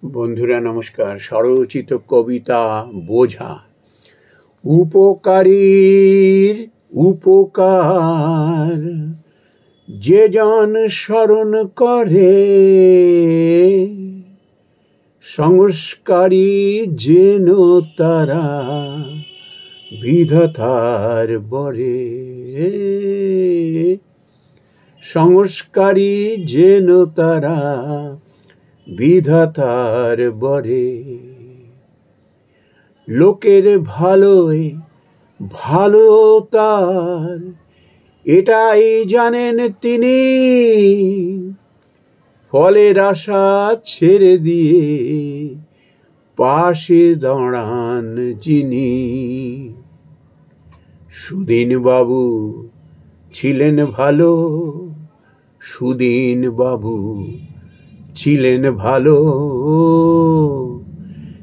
বন্ধুরা নমস্কার। স্বরচিত কবিতা বোঝা। উপকারীর উপকার যে জন স্মরণ করে, সংস্কারী যেন তারা বিধাতার বরে। সংস্কারী যেন তারা বিধাতার বরে। লোকের ভালোয় ভালো তার, এটাই জানেন তিনি। ফলের আশা ছেড়ে দিয়ে পাশে দাঁড়ান যিনি। সুদিন বাবু ছিলেন ভালো, সুদিন বাবু ছিলেন ভালো।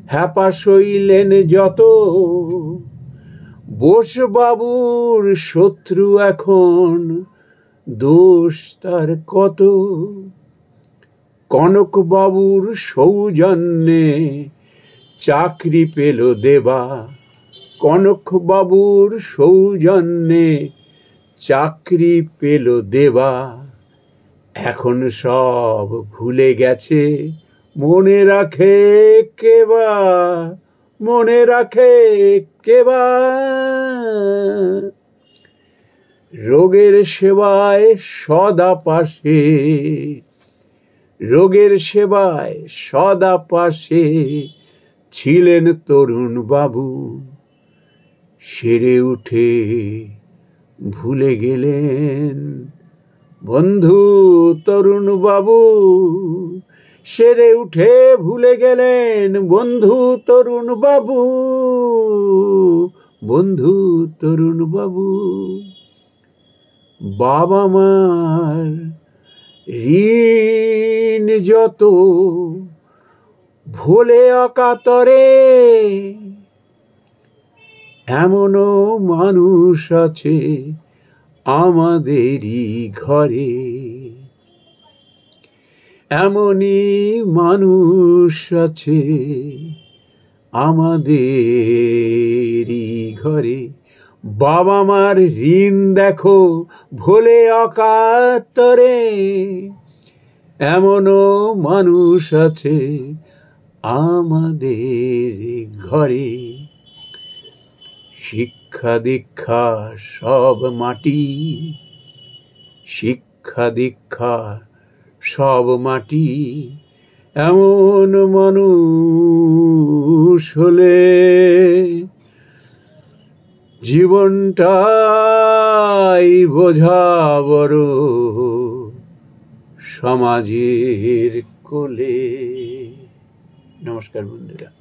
হ্যাপা সইলেন যত, বোসবাবুর শত্রু এখন দোষ তার কত। কনকবাবুর সৌজন্যে চাকরি পেল দেবা, কনকবাবুর সৌজন্যে চাকরি পেল দেবা। এখন সব ভুলে গেছে, মনে রাখে কেবা, মনে রাখে কেবা। রোগের সেবায় সদা পাশে, রোগের সেবায় সদা পাশে ছিলেন তরুণ বাবু। সেরে উঠে ভুলে গেলেন বন্ধু তরুণ বাবু। সেরে উঠে ভুলে গেলেন বন্ধু তরুণ বাবু, বন্ধু তরুণ বাবু। বাবা মার ঋণ যত ভোলে অকাতরে, এমনও মানুষ আছে আমাদেরই ঘরে। এমনই মানুষ আছে আমাদেরই ঘরে। বাবা মার ঋণ দেখো ভোলে অকাতরে, এমনও মানুষ আছে আমাদের ঘরে। শিক্ষা দীক্ষা সব মাটি, শিক্ষা দীক্ষা সব মাটি। এমন মানুষ হলে জীবনটাই বোঝা বড় সমাজের কোলে। নমস্কার বন্ধুরা।